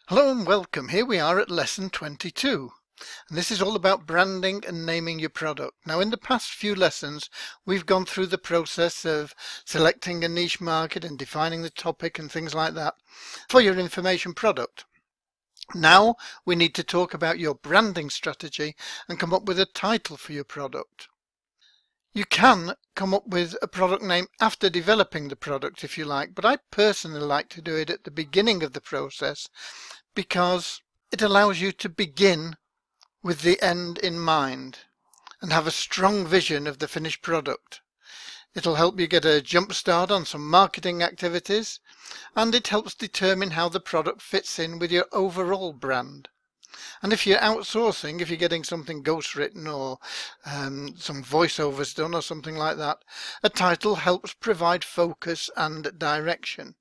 Hello and welcome. Here we are at lesson 22, and this is all about branding and naming your product. Now, in the past few lessons we've gone through the process of selecting a niche market and defining the topic and things like that for your information product. Now we need to talk about your branding strategy and come up with a title for your product. You can come up with a product name after developing the product if you like, but I personally like to do it at the beginning of the process because it allows you to begin with the end in mind and have a strong vision of the finished product. It'll help you get a jump start on some marketing activities, and it helps determine how the product fits in with your overall brand. And if you're outsourcing, if you're getting something ghostwritten or some voiceovers done or something like that, a title helps provide focus and direction.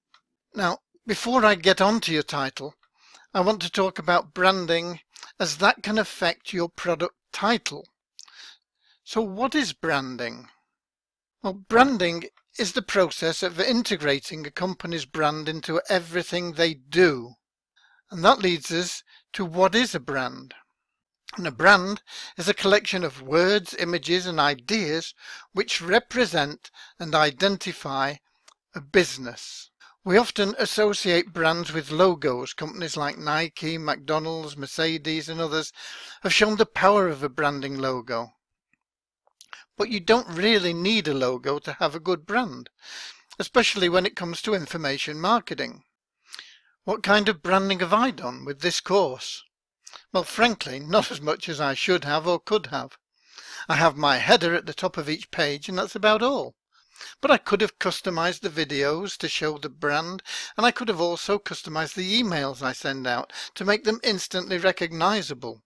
Now, before I get on to your title, I want to talk about branding, as that can affect your product title. So what is branding? Well, branding is the process of integrating a company's brand into everything they do. And that leads us to what is a brand. And a brand is a collection of words, images and ideas which represent and identify a business. We often associate brands with logos. Companies like Nike, McDonald's, Mercedes and others have shown the power of a branding logo. But you don't really need a logo to have a good brand, especially when it comes to information marketing. What kind of branding have I done with this course? Well, frankly, not as much as I should have or could have. I have my header at the top of each page and that's about all. But I could have customized the videos to show the brand, and I could have also customized the emails I send out to make them instantly recognizable.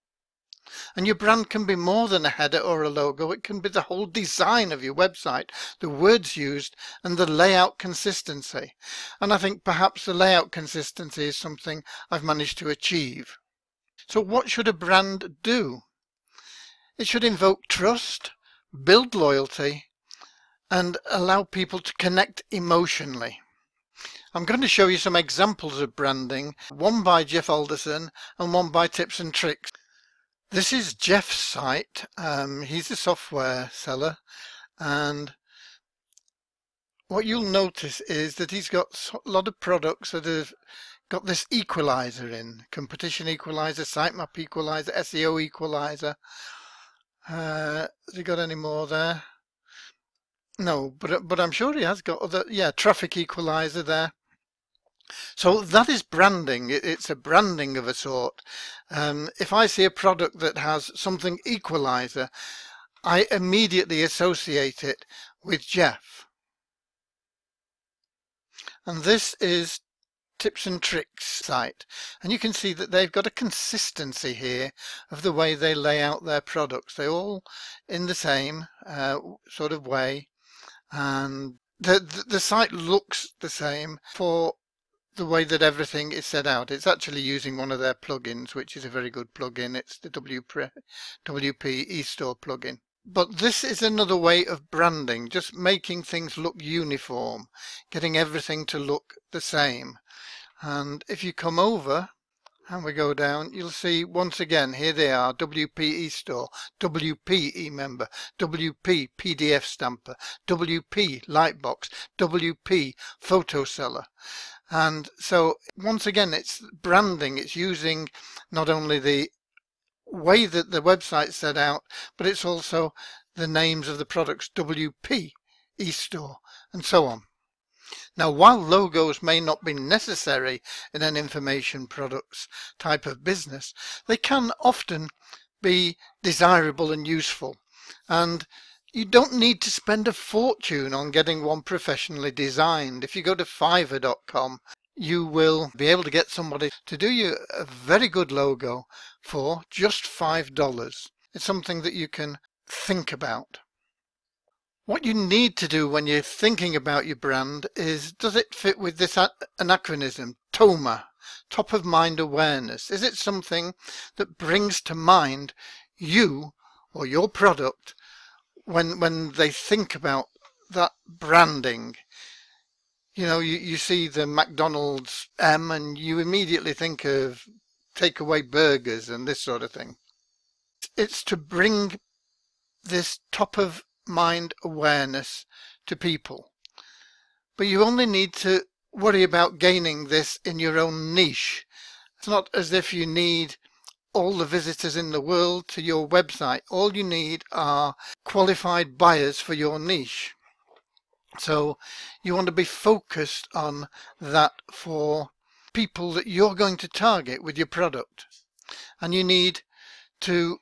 And your brand can be more than a header or a logo. It can be the whole design of your website, the words used and the layout consistency. And I think perhaps the layout consistency is something I've managed to achieve. So what should a brand do? It should invoke trust, build loyalty, and allow people to connect emotionally. I'm going to show you some examples of branding, one by Jeff Alderson and one by Tips and Tricks. This is Jeff's site. He's a software seller, and what you'll notice is that he's got a lot of products that have got this equalizer in: competition equalizer, sitemap equalizer, SEO equalizer. Has he got any more there? No, but I'm sure he has got other, traffic equalizer there. So that is branding. It's a branding of a sort. If I see a product that has something equalizer, I immediately associate it with Jeff. And this is Tips and Tricks site, and you can see that they've got a consistency here of the way they lay out their products. They're all in the same sort of way, and the site looks the same for the way that everything is set out. It's actually using one of their plugins, which is a very good plugin. It's the WP eStore plugin. But this is another way of branding, just making things look uniform, getting everything to look the same. And if you come over and we go down, you'll see once again, here they are: WP eStore, WP eMember, WP PDF Stamper, WP Lightbox, WP Photo Seller. And so once again, it's branding. It's using not only the way that the website's set out, but it's also the names of the products: WP eStore and so on. Now, while logos may not be necessary in an information products type of business, they can often be desirable and useful. And you don't need to spend a fortune on getting one professionally designed. If you go to Fiverr.com, you will be able to get somebody to do you a very good logo for just $5. It's something that you can think about. What you need to do when you're thinking about your brand is, does it fit with this anachronism, TOMA, top of mind awareness? Is it something that brings to mind you or your product when they think about that branding? You know, you see the McDonald's M and you immediately think of takeaway burgers and this sort of thing. It's to bring this top of mind awareness to people. But you only need to worry about gaining this in your own niche. It's not as if you need all the visitors in the world to your website. All you need are qualified buyers for your niche. So you want to be focused on that for people that you're going to target with your product. And you need to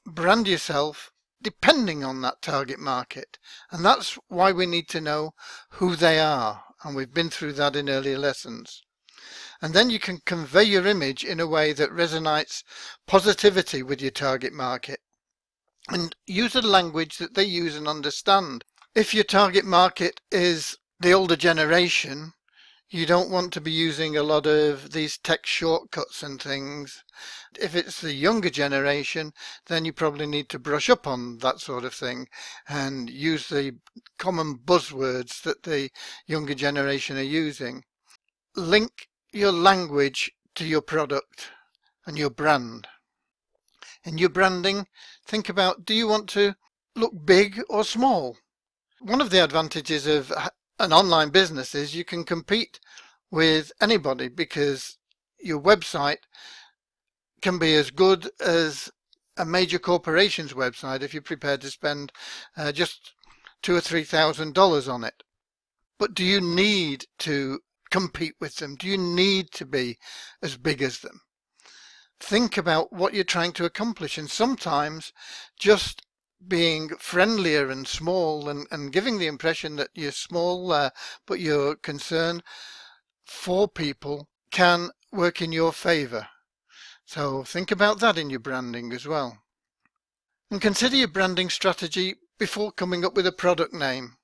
brand yourself depending on that target market. And that's why we need to know who they are. And we've been through that in earlier lessons. And then you can convey your image in a way that resonates positivity with your target market. And use a language that they use and understand. If your target market is the older generation, you don't want to be using a lot of these tech shortcuts and things. If it's the younger generation, then you probably need to brush up on that sort of thing and use the common buzzwords that the younger generation are using. Link your language to your product and your brand. In your branding, think about, do you want to look big or small? One of the advantages of an online business is you can compete with anybody because your website can be as good as a major corporation's website if you're prepared to spend just $2,000 or $3,000 on it. But do you need to compete with them? Do you need to be as big as them? Think about what you're trying to accomplish, and sometimes just being friendlier and small and giving the impression that you're small but you're concerned for people can work in your favor. So think about that in your branding as well. And consider your branding strategy before coming up with a product name.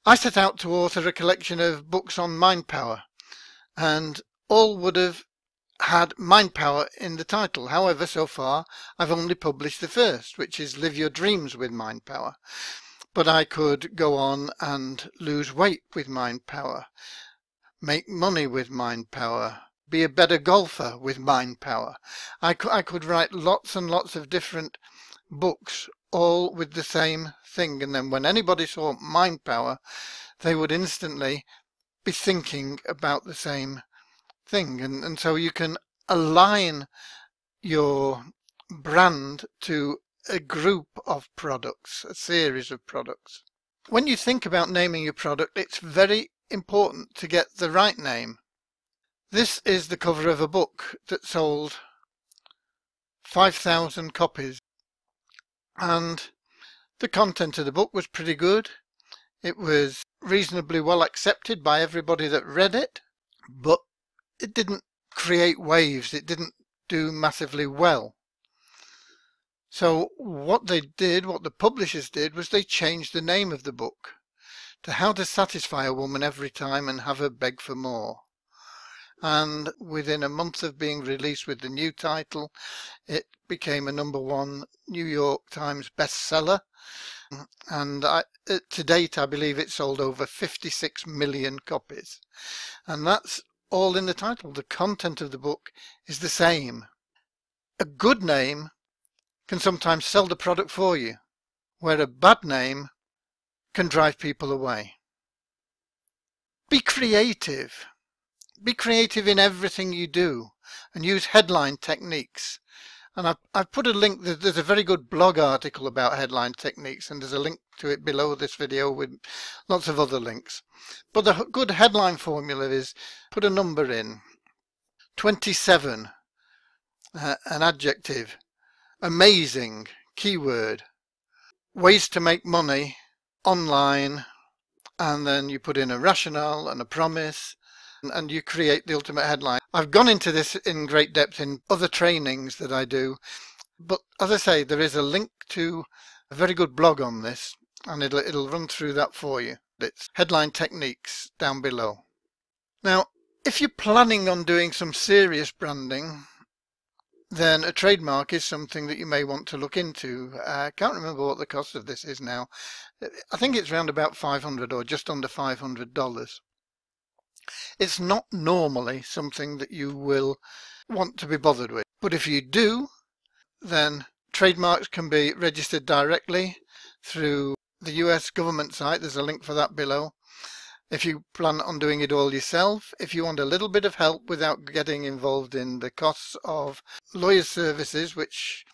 I set out to author a collection of books on mind power, and all would have had mind power in the title. However, so far I've only published the first, which is Live Your Dreams with Mind Power. But I could go on and lose weight with mind power, make money with mind power, be a better golfer with mind power. I could write lots and lots of different books, all with the same thing, and then when anybody saw mind power, they would instantly be thinking about the same thing. And so you can align your brand to a group of products, a series of products. When you think about naming your product, it's very important to get the right name. This is the cover of a book that sold 5,000 copies, and the content of the book was pretty good. It was reasonably well accepted by everybody that read it, but it didn't create waves. It didn't do massively well. So what they did, what the publishers did, was they changed the name of the book to How to Satisfy a Woman Every Time and Have Her Beg for More. And within a month of being released with the new title, it became a #1 New York Times bestseller. And to date, I believe it sold over 56 million copies. And that's all in the title. The content of the book is the same. A good name can sometimes sell the product for you, where a bad name can drive people away. Be creative. Be creative in everything you do and use headline techniques. And I've put a link, there's a very good blog article about headline techniques, and there's a link to it below this video with lots of other links. But the good headline formula is put a number in. 27, an adjective. Amazing, keyword. Ways to make money, online, and then you put in a rationale and a promise, and you create the ultimate headline. I've gone into this in great depth in other trainings that I do, but as I say, there is a link to a very good blog on this, and it'll run through that for you. It's headline techniques down below. Now, if you're planning on doing some serious branding, then a trademark is something that you may want to look into. I can't remember what the cost of this is now. I think it's around about $500 or just under $500. It's not normally something that you will want to be bothered with, but if you do, then trademarks can be registered directly through the US government site. There's a link for that below. If you plan on doing it all yourself, if you want a little bit of help without getting involved in the costs of lawyers' services, which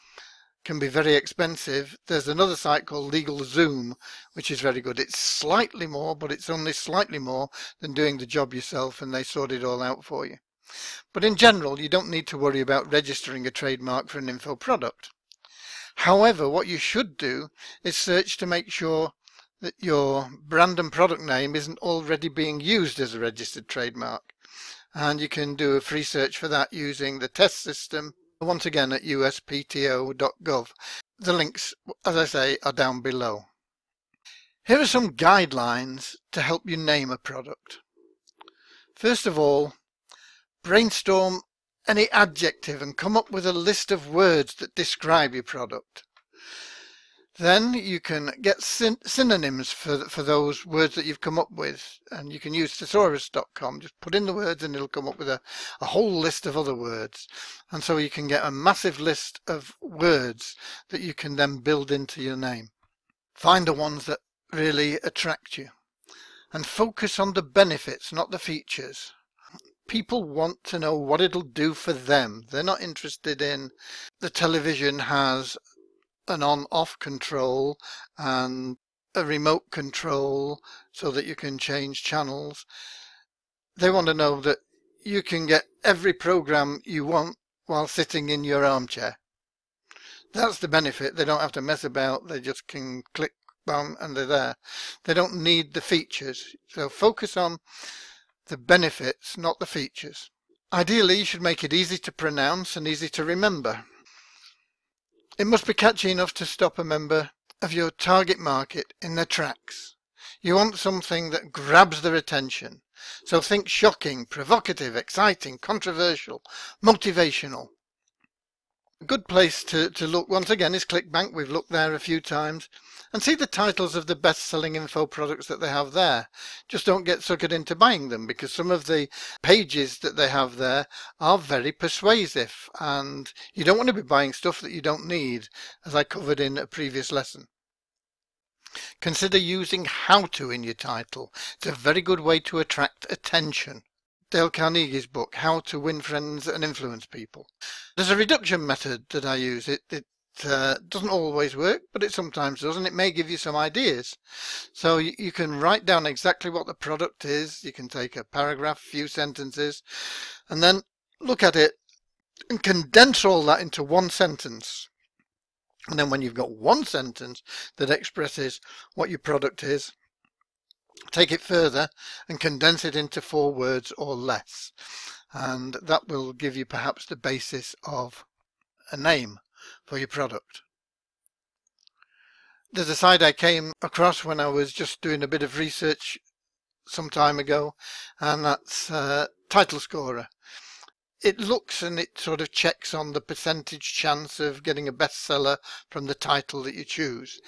can be very expensive, there's another site called LegalZoom, which is very good. It's slightly more, but it's only slightly more than doing the job yourself, and they sort it all out for you. But in general, you don't need to worry about registering a trademark for an info product. However, what you should do is search to make sure that your brand and product name isn't already being used as a registered trademark. And you can do a free search for that using the test system, once again at uspto.gov. The links, as I say, are down below. Here are some guidelines to help you name a product. First of all, brainstorm any adjective and come up with a list of words that describe your product. Then you can get synonyms for those words that you've come up with, and you can use thesaurus.com. Just put in the words and it'll come up with a whole list of other words, and so you can get a massive list of words that you can then build into your name. Find the ones that really attract you and focus on the benefits, not the features. People want to know what it'll do for them. They're not interested in the television has an on-off control and a remote control so that you can change channels. They want to know that you can get every program you want while sitting in your armchair. That's the benefit. They don't have to mess about. They just can click, bam, and they're there. They don't need the features. So focus on the benefits, not the features. Ideally, you should make it easy to pronounce and easy to remember. It must be catchy enough to stop a member of your target market in their tracks. You want something that grabs their attention. So think shocking, provocative, exciting, controversial, motivational. A good place to look once again is ClickBank. We've looked there a few times, and see the titles of the best-selling info products that they have there. Just don't get suckered into buying them, because some of the pages that they have there are very persuasive, and you don't want to be buying stuff that you don't need, as I covered in a previous lesson. Consider using how to in your title. It's a very good way to attract attention. Dale Carnegie's book, How to Win Friends and Influence People. There's a reduction method that I use. It doesn't always work, but it sometimes does, and it may give you some ideas. So you can write down exactly what the product is. You can take a paragraph, a few sentences, and then look at it and condense all that into one sentence. And then when you've got one sentence that expresses what your product is, take it further and condense it into 4 words or less, and that will give you perhaps the basis of a name for your product. There's a site I came across when I was just doing a bit of research some time ago, and that's Title Scorer. It looks and it sort of checks on the percentage chance of getting a bestseller from the title that you choose.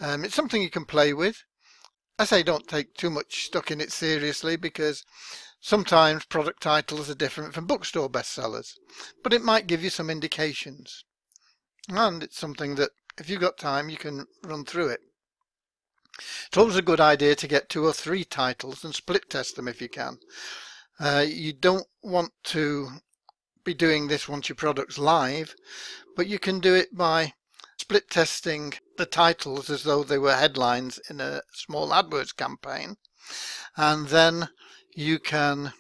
It's something you can play with. I say don't take too much stock in it seriously, because sometimes product titles are different from bookstore bestsellers, but it might give you some indications, and it's something that if you've got time you can run through it. It's always a good idea to get 2 or 3 titles and split test them if you can. You don't want to be doing this once your product's live, but you can do it by split testing the titles as though they were headlines in a small AdWords campaign, and then you can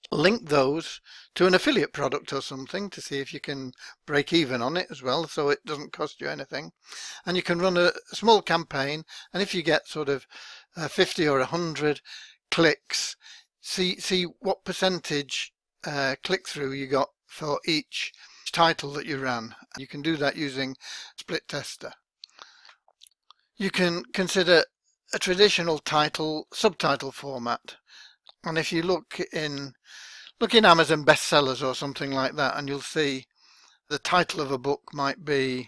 link those to an affiliate product or something to see if you can break even on it as well, so it doesn't cost you anything. And you can run a small campaign, and if you get sort of 50 or 100 clicks, see what percentage click-through you got for each title that you ran. You can do that using Split Tester. You can consider a traditional title subtitle format, and if you look in Amazon bestsellers or something like that, and you'll see the title of a book might be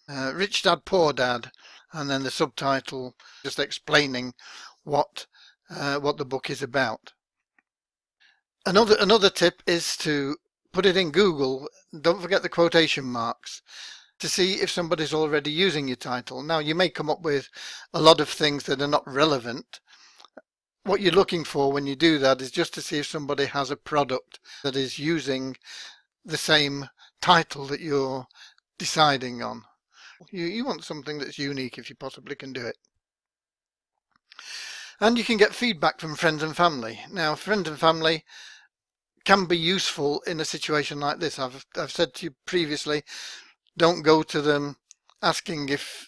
Rich Dad Poor Dad, and then the subtitle just explaining what the book is about. Another tip is to put it in Google. Don't forget the quotation marks to see if somebody's already using your title. Now, you may come up with a lot of things that are not relevant. What you're looking for when you do that is just to see if somebody has a product that is using the same title that you're deciding on. You want something that's unique if you possibly can do it. And you can get feedback from friends and family. Now, friends and family can be useful in a situation like this. I've said to you previously, don't go to them asking if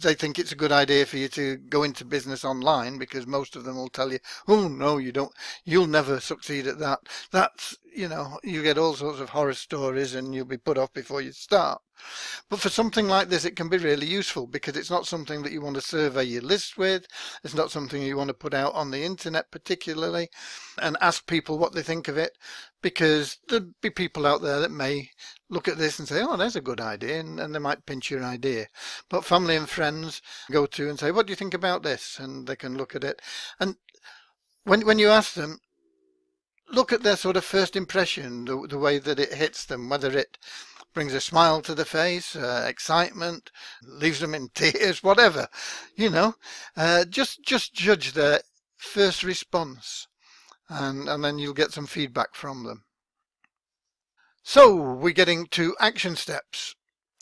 they think it's a good idea for you to go into business online, because most of them will tell you, oh no, you don't, you'll never succeed at that. That's, you get all sorts of horror stories and you'll be put off before you start. But for something like this, it can be really useful because it's not something that you want to survey your list with. It's not something you want to put out on the internet particularly and ask people what they think of it, because there'll be people out there that may look at this and say, oh, that's a good idea, and they might pinch your idea. But family and friends go to and say, what do you think about this? And they can look at it. And when you ask them, look at their sort of first impression, the way that it hits them, whether it brings a smile to the face, excitement, leaves them in tears, whatever, just judge their first response, and then you'll get some feedback from them. So we're getting to action steps.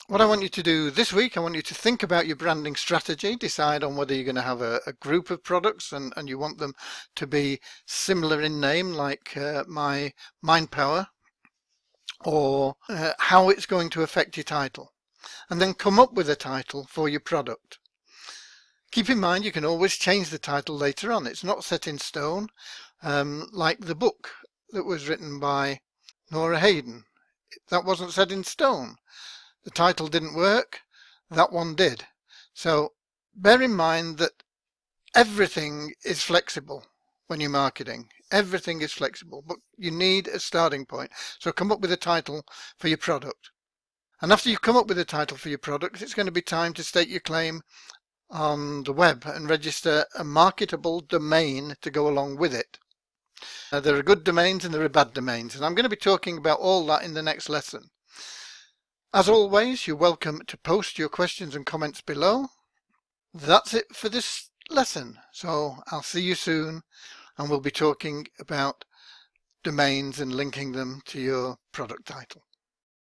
What I want you to do this week, I want you to think about your branding strategy, decide on whether you're going to have a group of products and you want them to be similar in name, like my Mind Power, or how it's going to affect your title, and then come up with a title for your product. Keep in mind you can always change the title later on. It's not set in stone, like the book that was written by Nora Hayden. That wasn't set in stone. The title didn't work, that one did. So bear in mind that everything is flexible when you're marketing. Everything is flexible, but you need a starting point. So come up with a title for your product. And after you've come up with a title for your product, it's going to be time to state your claim on the web and register a marketable domain to go along with it. There are good domains and there are bad domains, and I'm going to be talking about all that in the next lesson. As always, you're welcome to post your questions and comments below. That's it for this lesson, so I'll see you soon, and we'll be talking about domains and linking them to your product title.